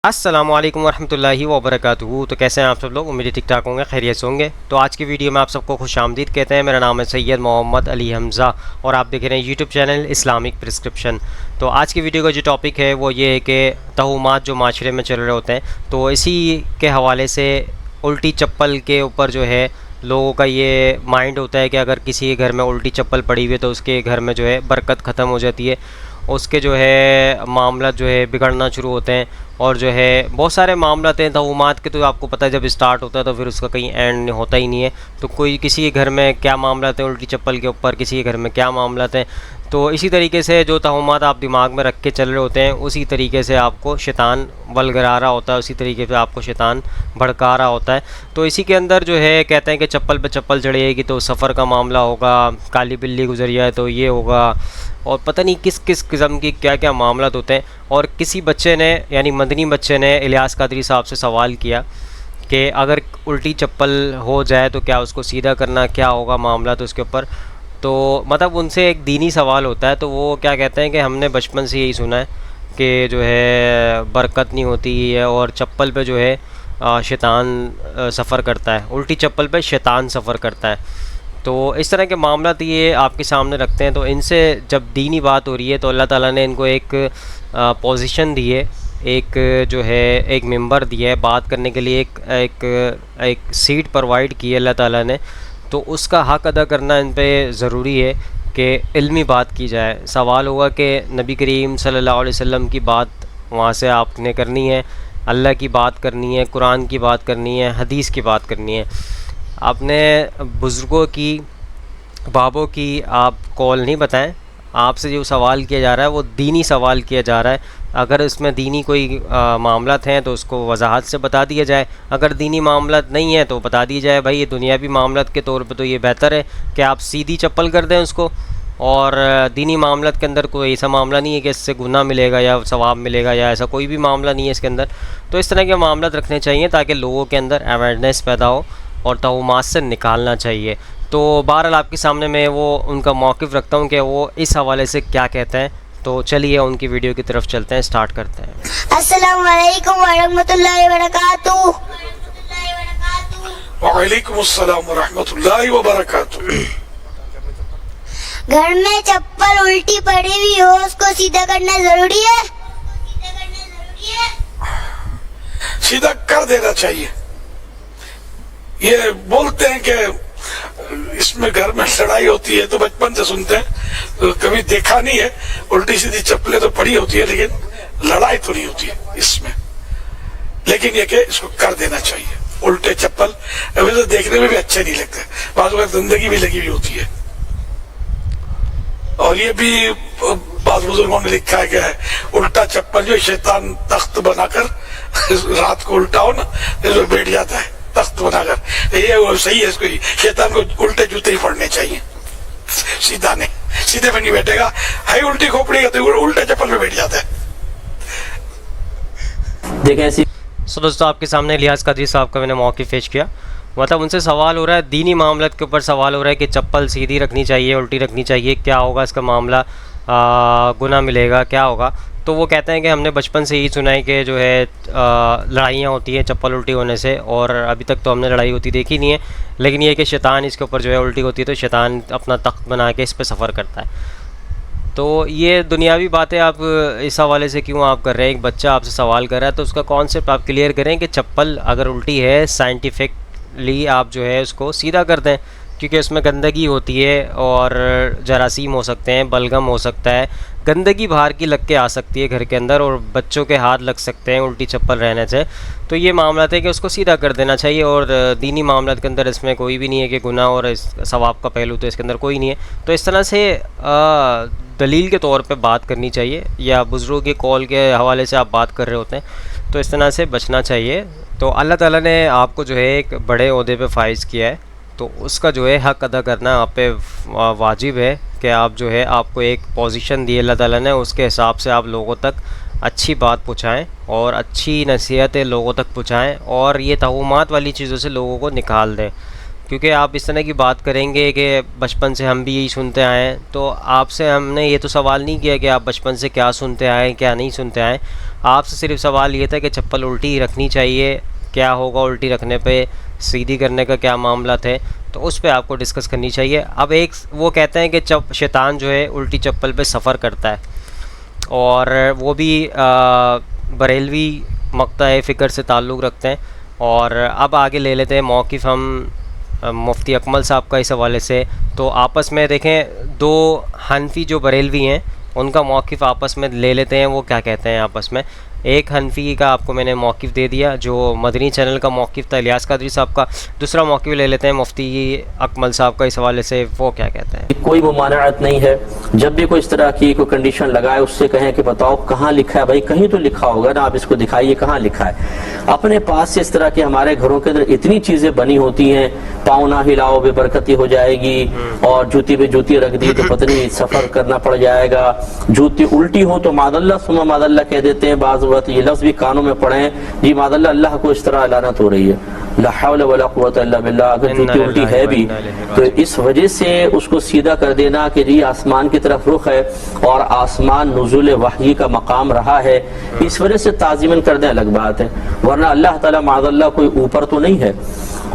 السلام علیکم ورحمۃ اللہ وبرکاتہ۔ تو کیسے ہیں آپ سب لوگ؟ امید ٹھیک ٹھاک ہوں گے، خیریت سے ہوں گے۔ تو آج کی ویڈیو میں آپ سب کو خوش آمدید کہتے ہیں۔ میرا نام ہے سید محمد علی حمزہ اور آپ دیکھ رہے ہیں یوٹیوب چینل اسلامک پرسکرپشن۔ تو آج کی ویڈیو کا جو ٹاپک ہے وہ یہ ہے کہ توہمات جو معاشرے میں چل رہے ہوتے ہیں، تو اسی کے حوالے سے الٹی چپل کے اوپر جو ہے لوگوں کا یہ مائنڈ ہوتا ہے کہ اگر کسی کے گھر میں الٹی چپل پڑی ہوئی ہے تو اس کے گھر میں جو ہے برکت ختم ہو جاتی ہے، اس کے جو ہے معاملات جو ہے بگڑنا شروع ہوتے ہیں، اور جو ہے بہت سارے معاملات ہیں توہمات کے۔ تو آپ کو پتہ ہے جب اسٹارٹ ہوتا ہے تو پھر اس کا کہیں اینڈ ہوتا ہی نہیں ہے۔ تو کوئی کسی کے گھر میں کیا معاملات ہیں الٹی چپل کے اوپر، کسی کے گھر میں کیا معاملات ہیں، تو اسی طریقے سے جو توہمات آپ دماغ میں رکھ کے چل رہے ہوتے ہیں اسی طریقے سے آپ کو شیطان ولگرا رہا ہوتا ہے، اسی طریقے سے آپ کو شیطان بھڑکا رہا ہوتا ہے۔ تو اسی کے اندر جو ہے کہتے ہیں کہ چپل پہ چپل چڑھے گی تو سفر کا معاملہ ہوگا، کالی بلی گزر جائے تو یہ ہوگا، اور پتہ نہیں کس کس قسم کی کیا کیا معاملات ہوتے ہیں۔ اور کسی بچے نے یعنی مدنی بچے نے الیاس قادری صاحب سے سوال کیا کہ اگر الٹی چپل ہو جائے تو کیا اس کو سیدھا کرنا، کیا ہوگا معاملات اس کے اوپر۔ تو مطلب ان سے ایک دینی سوال ہوتا ہے، تو وہ کیا کہتے ہیں کہ ہم نے بچپن سے یہی سنا ہے کہ جو ہے برکت نہیں ہوتی ہے، اور چپل پہ جو ہے شیطان سفر کرتا ہے، الٹی چپل پہ شیطان سفر کرتا ہے۔ تو اس طرح کے معاملات یہ آپ کے سامنے رکھتے ہیں۔ تو ان سے جب دینی بات ہو رہی ہے تو اللہ تعالیٰ نے ان کو ایک پوزیشن دی ہے، ایک جو ہے ایک ممبر دیا ہے بات کرنے کے لیے، ایک سیٹ پرووائڈ کی ہے اللہ تعالیٰ نے۔ تو اس کا حق ادا کرنا ان پہ ضروری ہے کہ علمی بات کی جائے۔ سوال ہوگا کہ نبی کریم صلی اللہ علیہ وسلم کی بات وہاں سے آپ نے کرنی ہے، اللہ کی بات کرنی ہے، قرآن کی بات کرنی ہے، حدیث کی بات کرنی ہے۔ آپ نے بزرگوں کی، بابوں کی آپ کال نہیں بتائیں۔ آپ سے جو سوال کیا جا رہا ہے وہ دینی سوال کیا جا رہا ہے۔ اگر اس میں دینی کوئی معاملات ہیں تو اس کو وضاحت سے بتا دیا جائے، اگر دینی معاملات نہیں ہیں تو بتا دیا جائے بھائی یہ دنیاوی معاملات کے طور پہ تو یہ بہتر ہے کہ آپ سیدھی چپل کر دیں اس کو، اور دینی معاملات کے اندر کوئی ایسا معاملہ نہیں ہے کہ اس سے گناہ ملے گا یا ثواب ملے گا، یا ایسا کوئی بھی معاملہ نہیں ہے اس کے اندر۔ تو اس طرح کے معاملات رکھنے چاہیے تاکہ لوگوں کے اندر اویئرنیس پیدا ہو اور توہمات سے نکالنا چاہیے۔ تو بہرحال آپ کے سامنے میں وہ ان کا موقف رکھتا ہوں کہ وہ اس حوالے سے کیا کہتے ہیں۔ تو چلیے ان کی ویڈیو کی طرف چلتے ہیں، سٹارٹ کرتے ہیں۔ السلام علیکم ورحمۃ اللہ وبرکاتہ۔ وعلیکم السلام ورحمۃ اللہ وبرکاتہ۔ گھر میں چپل الٹی پڑی ہوئی ہو اس کو سیدھا کرنا ضروری ہے؟ سیدھا کر دینا چاہیے۔ یہ بولتے ہیں کہ اس میں گھر میں لڑائی ہوتی ہے، تو بچپن سے سنتے ہیں، کبھی دیکھا نہیں ہے۔ الٹی سیدھی چپلیں تو پڑی ہوتی ہے لیکن لڑائی تو نہیں ہوتی ہے اس میں، لیکن یہ کہ اس کو کر دینا چاہیے۔ الٹے چپل ویسے دیکھنے میں بھی اچھے نہیں لگتے، بعض اوقات زندگی بھی لگی ہوئی ہوتی ہے۔ اور یہ بھی بعض بزرگوں نے لکھا ہے کہ الٹا چپل جو شیطان تخت بنا کر رات کو الٹا ہو نا بیٹھ جاتا ہے تخت بنا کر، یہ صحیح ہے۔ اس کو شیطان کو الٹے جوتے ہی پڑنے چاہیے، سیدھا نہیں، سیدھے پہ نہیں بیٹھے گا، ہے الٹی کھوپڑی گا تو الٹے چپل پہ بیٹھ جاتا ہے۔ دیکھیں سو دوستو آپ کے سامنے الیاس قادری صاحب کا میں نے موقف پیش کیا، مطلب ان سے سوال ہو رہا ہے، دینی معاملات کے اوپر سوال ہو رہا ہے کہ چپل سیدھی رکھنی چاہیے، الٹی رکھنی چاہیے، کیا ہوگا اس کا معاملہ، گناہ ملے گا، کیا ہوگا۔ تو وہ کہتے ہیں کہ ہم نے بچپن سے یہی سنا ہے کہ جو ہے لڑائیاں ہوتی ہیں چپل الٹی ہونے سے، اور ابھی تک تو ہم نے لڑائی ہوتی دیکھی نہیں ہے، لیکن یہ کہ شیطان اس کے اوپر جو ہے الٹی ہوتی ہے تو شیطان اپنا تخت بنا کے اس پہ سفر کرتا ہے۔ تو یہ دنیاوی باتیں آپ اس حوالے سے کیوں آپ کر رہے ہیں؟ ایک بچہ آپ سے سوال کر رہا ہے تو اس کا کانسیپٹ آپ کلیئر کریں کہ چپل اگر الٹی ہے سائنٹیفکلی آپ جو ہے اس کو سیدھا کر دیں، کیونکہ اس میں گندگی ہوتی ہے اور جراثیم ہو سکتے ہیں، بلغم ہو سکتا ہے، گندگی باہر کی لگ کے آ سکتی ہے گھر کے اندر، اور بچوں کے ہاتھ لگ سکتے ہیں الٹی چپل رہنے سے۔ تو یہ معاملات ہے کہ اس کو سیدھا کر دینا چاہیے، اور دینی معاملات کے اندر اس میں کوئی بھی نہیں ہے کہ گناہ اور ثواب کا پہلو تو اس کے اندر کوئی نہیں ہے۔ تو اس طرح سے دلیل کے طور پہ بات کرنی چاہیے، یا بزرگوں کی کال کے حوالے سے آپ بات کر رہے ہوتے ہیں تو اس طرح سے بچنا چاہیے۔ تو اللہ تعالیٰ نے آپ کو جو ہے ایک بڑے عہدے پہ فائز کیا ہے، تو اس کا جو ہے حق ادا کرنا آپ پہ واجب ہے کہ آپ جو ہے آپ کو ایک پوزیشن دی اللہ تعالیٰ نے، اس کے حساب سے آپ لوگوں تک اچھی بات پہنچائیں اور اچھی نصیحتیں لوگوں تک پہنچائیں، اور یہ توہمات والی چیزوں سے لوگوں کو نکال دیں، کیونکہ آپ اس طرح کی بات کریں گے کہ بچپن سے ہم بھی یہی سنتے آئے ہیں، تو آپ سے ہم نے یہ تو سوال نہیں کیا کہ آپ بچپن سے کیا سنتے آئے کیا نہیں سنتے آئے، آپ سے صرف سوال یہ تھا کہ چپل الٹی رکھنی چاہیے، کیا ہوگا الٹی رکھنے پہ، سیدھی کرنے کا کیا معاملہ تھے، تو اس پہ آپ کو ڈسکس کرنی چاہیے۔ اب ایک وہ کہتے ہیں کہ شیطان جو ہے الٹی چپل پہ سفر کرتا ہے، اور وہ بھی بریلوی مقطع فکر سے تعلق رکھتے ہیں۔ اور اب آگے لے لیتے ہیں موقف ہم مفتی اکمل صاحب کا اس حوالے سے۔ تو آپس میں دیکھیں دو حنفی جو بریلوی ہیں ان کا موقف آپس میں لے لیتے ہیں، وہ کیا کہتے ہیں آپس میں۔ ایک حنفی کا آپ کو میں نے موقف دے دیا جو مدنی چینل کا موقف تھا الیاس قادری صاحب کا، دوسرا موقف لے لیتے ہیں مفتی اکمل صاحب کا اس حوالے سے، وہ کیا کہتے ہیں۔ کوئی ممانعت نہیں ہے، جب بھی کوئی اس طرح کی کوئی کنڈیشن لگائے اس سے کہیں کہ بتاؤ کہاں لکھا ہے، بھائی کہیں تو لکھا ہوگا نا، آپ اس کو دکھائیے کہاں لکھا ہے۔ اپنے پاس سے اس طرح کے ہمارے گھروں کے اندر اتنی چیزیں بنی ہوتی ہیں، پاؤں نہ ہلاؤ بے برکتی ہو جائے گی، اور جوتی پہ جوتی رکھ دی تو پتہ نہیں سفر کرنا پڑ جائے گا، جوتی الٹی ہو تو ماد اللہ ثم ماد اللہ کہہ دیتے ہیں، بعض وقت یہ لفظ بھی کانوں میں پڑھیں جی ماد اللہ، اللہ کو اس طرح لعنت ہو رہی ہے، لا حول ولا قوت الا باللہ، اگر جوتی الٹی ہے بھی تو اس وجہ سے اس کو سیدھا کر دینا کہ جی آسمان کی طرف رخ ہے اور آسمان نزول وحی کا مقام رہا ہے، اس وجہ سے تعظیماً کر دیں الگ بات ہے، ورنہ اللہ تعالیٰ معاذ اللہ کوئی اوپر تو نہیں ہے،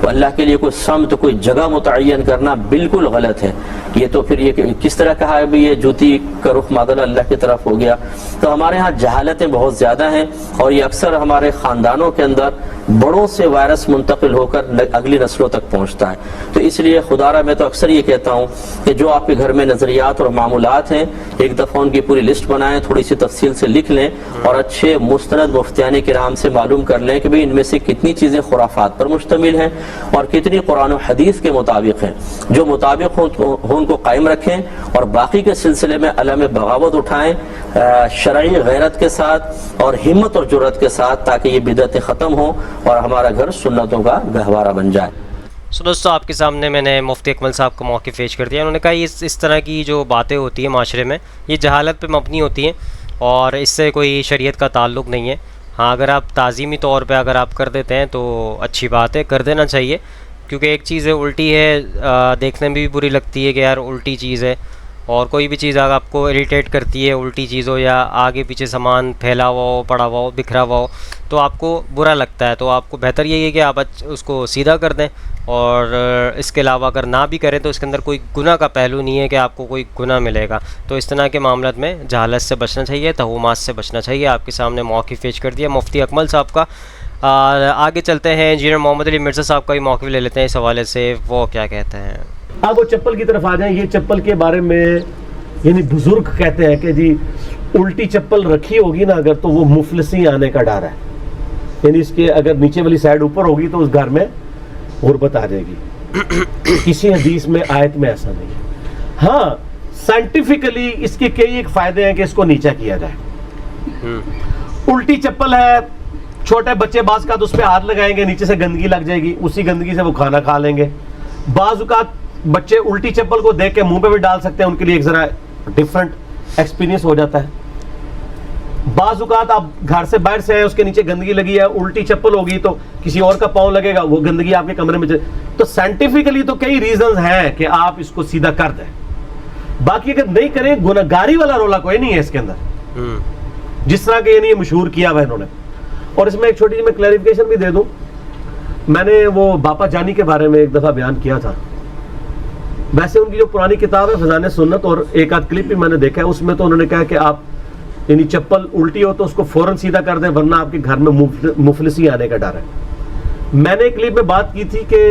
اللہ کے لیے کوئی سمت کوئی جگہ متعین کرنا بالکل غلط ہے۔ یہ تو پھر یہ کس طرح کہا ہے بھی یہ جوتی کا رخ معاذ اللہ کی طرف ہو گیا۔ تو ہمارے ہاں جہالتیں بہت زیادہ ہیں، اور یہ اکثر ہمارے خاندانوں کے اندر بڑوں سے وائرس منتقل ہو کر اگلی نسلوں تک پہنچتا ہے۔ تو اس لیے خدا را میں تو اکثر یہ کہتا ہوں کہ جو آپ کے گھر میں نظریات اور معمولات ہیں ایک دفعہ ان کی پوری لسٹ بنائیں، تھوڑی سی تفصیل سے لکھ لیں، اور اچھے مستند مفتیان کرام سے معلوم کر لیں کہ ان میں سے کتنی چیزیں خرافات پر مشتمل ہیں اور کتنی قرآن و حدیث کے مطابق ہیں۔ جو مطابق ہوں ان کو قائم رکھیں، اور باقی کے سلسلے میں علم بغاوت اٹھائیں شرعی غیرت کے ساتھ اور ہمت اور جرأت کے ساتھ، تاکہ یہ بدعتیں ختم ہوں اور ہمارا گھر سنتوں کا گہوارہ بن جائے۔ سو دوستو آپ کے سامنے میں نے مفتی اکمل صاحب کا موقف پیش کر دیا۔ انہوں نے کہا اس طرح کی جو باتیں ہوتی ہیں معاشرے میں یہ جہالت پہ مبنی ہوتی ہیں اور اس سے کوئی شریعت کا تعلق نہیں ہے۔ ہاں اگر آپ تعظیمی طور پہ اگر آپ کر دیتے ہیں تو اچھی بات ہے، کر دینا چاہیے، کیونکہ ایک چیز ہے الٹی ہے، دیکھنے میں بھی بری لگتی ہے کہ یار الٹی چیز ہے، اور کوئی بھی چیز اگر آپ کو اریٹیٹ کرتی ہے الٹی چیز ہو یا آگے پیچھے سامان پھیلا ہوا ہو پڑا ہوا ہو بکھرا ہوا ہو تو آپ کو برا لگتا ہے، تو آپ کو بہتر یہی ہے کہ آپ اس کو سیدھا کر دیں، اور اس کے علاوہ اگر نہ بھی کریں تو اس کے اندر کوئی گناہ کا پہلو نہیں ہے کہ آپ کو کوئی گناہ ملے گا۔ تو اس طرح کے معاملات میں جہالت سے بچنا چاہیے، توہمات سے بچنا چاہیے۔ آپ کے سامنے موقف پیش کر دیا مفتی اکمل صاحب کا۔ آگے چلتے ہیں انجینئر محمد علی مرزا صاحب کا بھی موقف لے لیتے ہیں اس حوالے سے، وہ کیا کہتے ہیں۔ اب وہ چپل کی طرف آ جائیں۔ یہ چپل کے بارے میں یعنی بزرگ کہتے ہیں کہ جی الٹی چپل رکھی ہوگی نا اگر تو وہ مفلسی آنے کا ڈر ہے، یعنی اس کے اگر نیچے والی سائڈ اوپر ہوگی تو اس گھر میں غربت آ جائے گی۔ کسی حدیث میں آیت میں ایسا نہیں ہے۔ ہاں سائنٹیفکلی اس کے کئی ایک فائدے ہیں کہ اس کو نیچا کیا جائے۔ الٹی چپل ہے، چھوٹے بچے بعض کا تو اس پہ ہاتھ لگائیں گے، نیچے سے گندگی لگ جائے گی، اسی گندگی سے وہ کھانا کھا لیں گے۔ بعض اوقات بچے الٹی چپل کو دیکھ کے منہ پہ بھی ڈال سکتے ہیں، ان کے لیے ایک ذرا ڈفرنٹ ایکسپیرینس ہو جاتا ہے۔ بعض اوقات آپ گھر سے باہر سے آئے، اس کے نیچے گندگی لگی ہے، الٹی چپل ہوگی تو کسی اور کا پاؤں لگے گا، وہ گندگی آپ کے کمرے میں تو سائنٹیفکلی تو کئی ریزنز ہیں کہ آپ اس کو سیدھا کر دیں۔ باقی اگر نہیں کریں گناہگاری والا رولا کوئی نہیں ہے اس کے اندر، جس طرح کہ یہ مشہور کیا ہوا انہوں نے۔ اور اس میں ایک چھوٹی سی میں کلیریفیکیشن بھی دے دوں، میں نے وہ باپا جانی کے بارے میں ایک دفعہ بیان کیا تھا۔ ویسے ان کی جو پرانی کتاب ہے فضائل سنت، اور ایک آدھ کلپ بھی میں نے دیکھا ہے، اس میں تو انہوں نے کہا کہ آپ یعنی چپل الٹی ہو تو اس کو فوراً سیدھا کر دیں ورنہ آپ کے گھر میں مفلسی آنے کا ڈر ہے۔ میں نے کلپ میں بات کی تھی کہ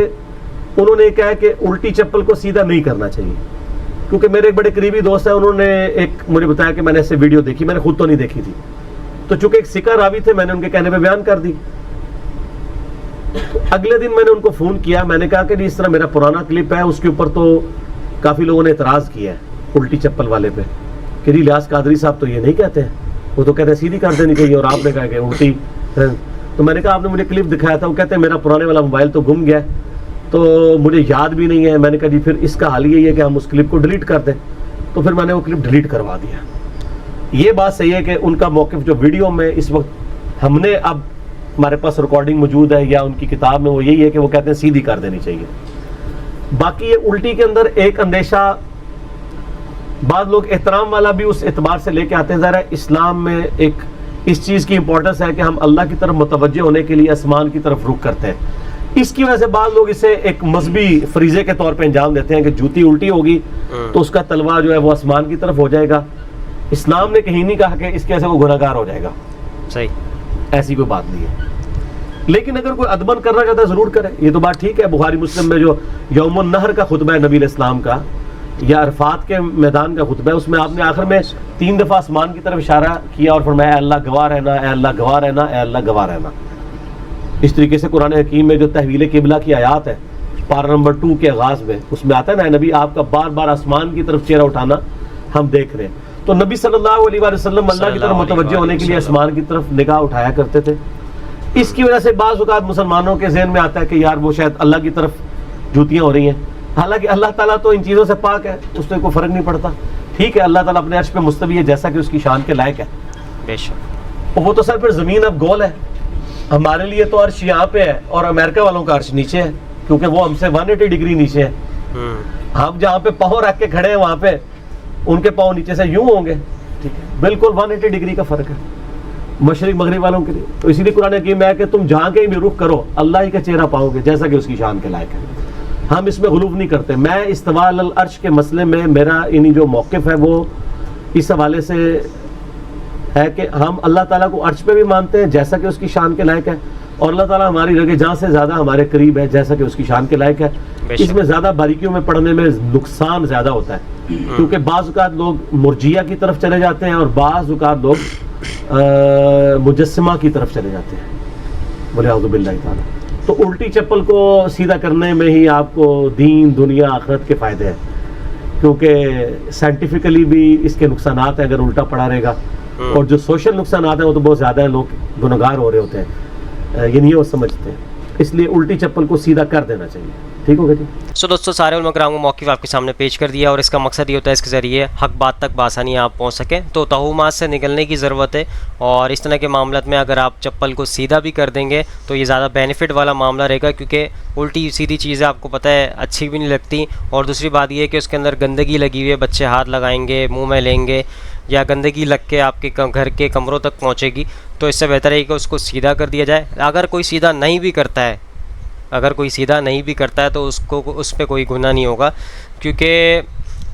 انہوں نے کہا کہ الٹی چپل کو سیدھا نہیں کرنا چاہیے، کیونکہ میرے ایک بڑے قریبی دوست ہیں، انہوں نے ایک مجھے بتایا کہ میں نے ایسے ویڈیو دیکھی، میں نے خود تو نہیں دیکھی تھی، تو چونکہ ایک سکہ راوی تھے میں نے ان کے کہنے پہ بیان کر دی۔ اگلے دن میں نے ان کو فون کیا، میں نے کہا کہ اس طرح میرا پرانا کلپ ہے، اس کے اوپر تو کافی لوگوں نے اعتراض کیا ہے الٹی چپل والے پہ کہ جی الیاس قادری صاحب تو یہ نہیں کہتے ہیں، وہ تو کہتے ہیں سیدھی کر دینی چاہیے، اور آپ نے کہا کہ الٹی۔ تو میں نے کہا آپ نے مجھے کلپ دکھایا تھا، وہ کہتے ہیں میرا پرانے والا موبائل تو گم گیا تو مجھے یاد بھی نہیں ہے۔ میں نے کہا جی پھر اس کا حل یہی ہے کہ ہم اس کلپ کو ڈیلیٹ کر دیں، تو پھر میں نے وہ کلپ ڈیلیٹ کروا دیا۔ یہ بات صحیح ہے کہ ان کا موقف جو ویڈیو میں اس وقت ہم نے اب ہمارے پاس ریکارڈنگ موجود ہے یا ان کی کتاب میں، وہ یہی ہے کہ وہ کہتے ہیں سیدھی کر دینی چاہیے۔ باقی یہ الٹی کے اندر ایک اندیشہ بعض لوگ احترام والا بھی اس اعتبار سے لے کے آتے ہیں. ذرا اسلام میں ایک اس چیز کی امپورٹنس ہے کہ ہم اللہ کی طرف متوجہ ہونے کے لیے آسمان کی طرف رخ کرتے ہیں. اس کی وجہ سے بعض لوگ اسے ایک مذہبی فریضے کے طور پہ انجام دیتے ہیں کہ جوتی الٹی ہوگی تو اس کا تلوا جو ہے وہ آسمان کی طرف ہو جائے گا. اسلام نے کہیں نہیں کہا کہ اس کی وجہ سے وہ گناہ گار ہو جائے گا. صحیح, ایسی کوئی بات نہیں ہے. لیکن اگر کوئی ادبن کرنا چاہتا ہے ضرور کرے, یہ تو بات ٹھیک ہے. بخاری مسلم میں جو یوم النہر کا خطبہ ہے نبی علیہ السلام کا, یا عرفات کے میدان کا خطبہ ہے, اس میں آپ نے آخر میں 3 دفعہ آسمان کی طرف اشارہ کیا اور فرمایا اے اللہ گواہ رہنا, اے اللہ گواہ رہنا, اے اللہ گواہ رہنا. اس طریقے سے قرآن حکیم میں جو تحویل قبلہ کی آیات ہے پارہ نمبر 2 کے آغاز میں, اس میں آتا ہے نا نبی آپ کا بار بار آسمان کی طرف چہرہ اٹھانا ہم دیکھ رہے ہیں. تو نبی صلی اللہ علیہ وآلہ وسلم اللہ کی طرف متوجہ ہونے کے لیے آسمان کی طرف نگاہ اٹھایا کرتے تھے. اس کی وجہ سے بعض اوقات مسلمانوں کے ذہن میں آتا ہے کہ یار وہ شاید اللہ کی طرف جوتیاں ہو رہی ہیں, حالانکہ اللہ تعالیٰ تو ان چیزوں سے پاک ہے, اس میں کوئی فرق نہیں پڑتا. ٹھیک ہے اللہ تعالیٰ اپنے عرش پہ مستوی ہے جیسا کہ اس کی شان کے لائق ہے, بے شک. وہ تو سر پھر زمین اب گول ہے. ہمارے لیے تو عرش یہاں پہ ہے اور امریکہ والوں کا عرش نیچے ہے, کیونکہ وہ ہم سے 180 ڈگری نیچے ہے. ہم جہاں پہ پاؤں رکھ کے کھڑے ہیں وہاں پہ ان کے پاؤں نیچے سے یوں ہوں گے. ٹھیک ہے, بالکل 180 ڈگری کا فرق ہے مشرق مغرب والوں کے لیے. تو اسی لیے قرآن حکیم ہے کہ تم جہاں کہیں بھی رخ کرو اللہ ہی کا چہرہ پاؤ گے جیسا کہ اس کی شان کے لائق ہے. ہم اس میں غلو نہیں کرتے. میں استواء علی العرش کے مسئلے میں میرا یعنی جو موقف ہے وہ اس حوالے سے ہے کہ ہم اللہ تعالیٰ کو عرش پہ بھی مانتے ہیں جیسا کہ اس کی شان کے لائق ہے, اور اللہ تعالیٰ ہماری رگے جان سے زیادہ ہمارے قریب ہے جیسا کہ اس کی شان کے لائق ہے. اس میں زیادہ باریکیوں میں پڑھنے میں نقصان زیادہ ہوتا ہے, کیونکہ بعض اوقات لوگ مرجیہ کی طرف چلے جاتے ہیں اور بعض اوقات لوگ مجسمہ کی طرف چلے جاتے ہیں. بولے اعوذ باللہ تعالیٰ. تو الٹی چپل کو سیدھا کرنے میں ہی آپ کو دین دنیا آخرت کے فائدے ہیں, کیونکہ سائنٹیفکلی بھی اس کے نقصانات ہیں اگر الٹا پڑا رہے گا, اور جو سوشل نقصانات ہیں وہ تو بہت زیادہ ہیں. لوگ گنہگار ہو رہے ہوتے ہیں, یہ نہیں وہ سمجھتے ہیں. اس لیے الٹی چپل کو سیدھا کر دینا چاہیے. ٹھیک ہوگا جی. سو دوستو سارے علماء کرام کو موقف آپ کے سامنے پیش کر دیا, اور اس کا مقصد یہ ہوتا ہے اس کے ذریعے حق بات تک بآسانی آپ پہنچ سکیں. تو توہمات سے نکلنے کی ضرورت ہے, اور اس طرح کے معاملات میں اگر آپ چپل کو سیدھا بھی کر دیں گے تو یہ زیادہ بینیفٹ والا معاملہ رہے گا, کیونکہ الٹی سیدھی چیزیں آپ کو پتہ ہے اچھی بھی نہیں لگتی. اور دوسری بات یہ ہے کہ اس کے اندر گندگی لگی ہوئی ہے, بچے ہاتھ لگائیں گے, منہ میں لیں گے, یا گندگی لگ کے آپ کے گھر کے کمروں تک پہنچے گی. تو اس سے بہتر ہے کہ اس کو سیدھا کر دیا جائے. اگر کوئی سیدھا نہیں بھی کرتا ہے تو اس پہ کوئی گناہ نہیں ہوگا, کیونکہ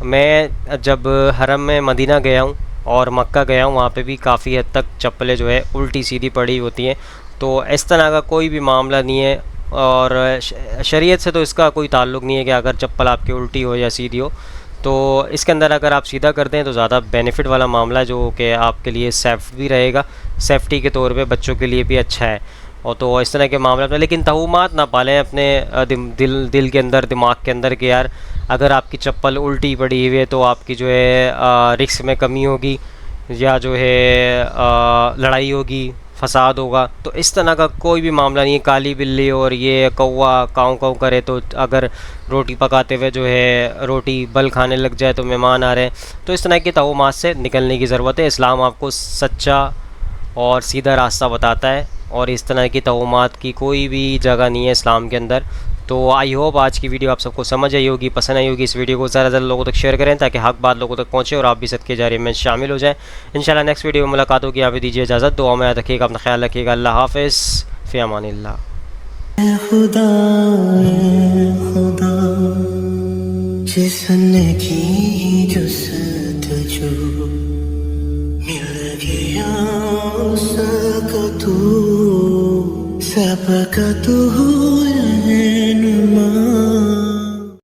میں جب حرم میں مدینہ گیا ہوں اور مکہ گیا ہوں, وہاں پہ بھی کافی حد تک چپلیں جو ہے الٹی سیدھی پڑی ہوتی ہیں. تو اس طرح کا کوئی بھی معاملہ نہیں ہے, اور شریعت سے تو اس کا کوئی تعلق نہیں ہے کہ اگر چپل آپ کی الٹی ہو یا سیدھی ہو. تو اس کے اندر اگر آپ سیدھا کر دیں تو زیادہ بینیفٹ والا معاملہ ہے, جو کہ آپ کے لیے سیف بھی رہے گا, سیفٹی کے طور پہ بچوں کے لیے بھی اچھا ہے. اور تو اس طرح کے معاملات میں لیکن توہمات نہ پالیں اپنے دل کے اندر, دماغ کے اندر, کہ یار اگر آپ کی چپل الٹی پڑی ہوئی ہے تو آپ کی جو ہے رزق میں کمی ہوگی, یا جو ہے لڑائی ہوگی, فساد ہوگا. تو اس طرح کا کوئی بھی معاملہ نہیں ہے. کالی بلی اور یہ کوا کاؤں کاؤں کرے تو اگر روٹی پکاتے ہوئے جو ہے روٹی بل کھانے لگ جائے تو مہمان آ رہے ہیں. تو اس طرح کے توہمات سے نکلنے کی ضرورت ہے. اسلام آپ کو سچا اور سیدھا راستہ بتاتا ہے, اور اس طرح کی توہمات کی کوئی بھی جگہ نہیں ہے اسلام کے اندر. تو آئی ہوپ آج کی ویڈیو آپ سب کو سمجھ آئی ہوگی, پسند آئی ہوگی. اس ویڈیو کو زیادہ زیادہ لوگوں تک شیئر کریں تاکہ حق بات لوگوں تک پہنچے اور آپ بھی صدقے جاریہ میں شامل ہو جائیں. انشاءاللہ نیکسٹ ویڈیو میں ملاقات ہوگی. آپ دیجیے اجازت, دعا میں یاد رکھیے گا, اپنا خیال رکھیے گا. اللہ حافظ, فی امان اللہ. خدا جس نے کی جستجو مل گیا اس کا تو سب کا تو